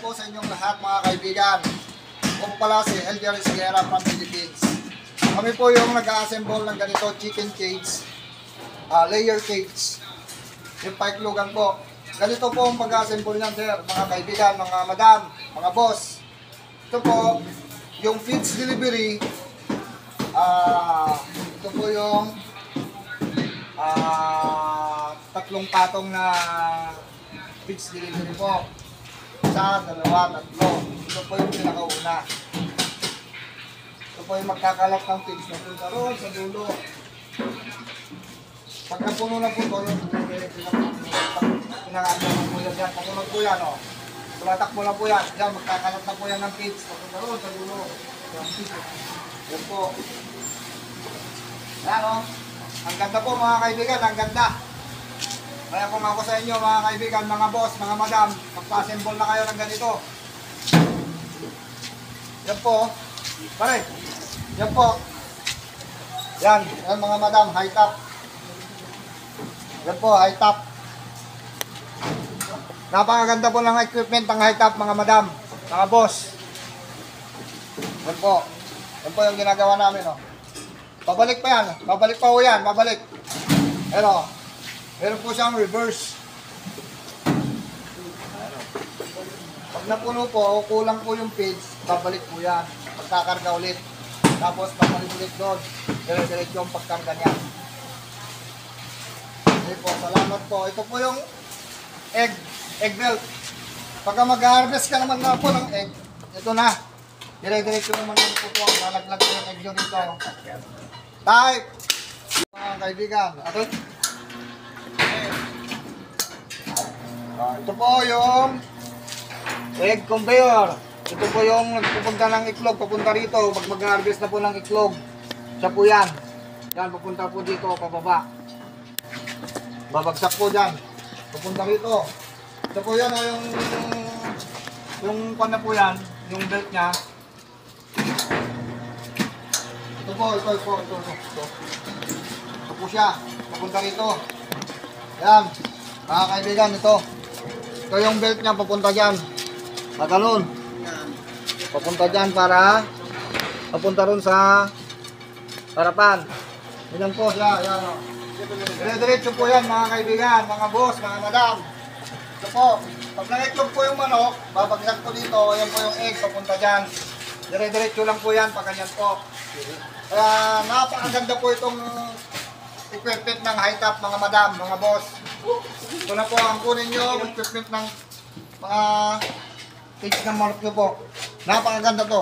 po sa inyong lahat mga kaibigan. Ako pala si Elder Sierra from Philippines. Kami po yung nag-assemble ng ganito chicken cage, layer cage. Yung paiklugan po. Ganito po ang pag-assemble niyan, sir, mga kaibigan, mga madam, mga boss. Ito po, yung feeds delivery. Ito po yung tatlong patong na feeds delivery po. Isa, dalawa, tatlo. Ito po yung pinakauna. Ito po yung magkakalat ng feeds na punta roon sa dulo. Pag napuno na po ito, yung pinakaano po yan dyan. Papunod po yan, o. Tumatakbo na po yan. Yan, magkakalat na po yan ng feeds. Papunta roon sa dulo. Yan po. Yan, o. Ang ganda po mga kaibigan, ang ganda. Kaya kung ako sa inyo mga kaibigan, mga boss, mga madam, magpa-assemble na kayo ng ganito. Yan po. Pare. Yan po. Yan. Yan mga madam, high top. Yan po, high top. Napakaganda po ng equipment ng high top mga madam, mga boss. Yan po. Yan po yung ginagawa namin, o. Babalik pa yan. Babalik pa po yan. Babalik. Pero, meron po siyang reverse. Pag napuno po, kulang po yung feeds, babalik po yan. Pagkakarga ulit. Tapos, babalik ulit doon. Dire-diretso yung pagkarga niya. Okay po, salamat po. Ito po yung egg belt. Pagka mag-harvest ka naman na po ng egg, ito na. Dire-diretso naman yung po po. Nalaglag po yung egg nyo dito. Type! Mga kaibigan, okay? Ito po yung egg conveyor. Ito po yung nagpupunta ng iklog, papunta rito. Pag mag-harvest na po ng iklog, siya po yan. Yan, papunta po dito, pababa. Babagsak po dyan. Papunta rito. Ito po yan, yung pan na po yan, yung belt niya. Ito po. Ito po siya. Papunta rito. Yan. Mga kaibigan, ito. Ito yung belt niya, papunta dyan. Pagalon. Papunta dyan para papunta ron sa harapan. Yan po siya. Yan, o. Diretso po yan mga kaibigan, mga boss, mga madam. Ito po. Pag nangitlog po yung manok, babagsak po dito. Yan po yung egg, papunta dyan. Diretso lang po yan, pagkanyan po. Kaya napakaganda po itong equipment ng high top mga madam, mga boss. Ito na po ang kunin nyo, equipment ng mga cage ng manok nyo po. Napakaganda to.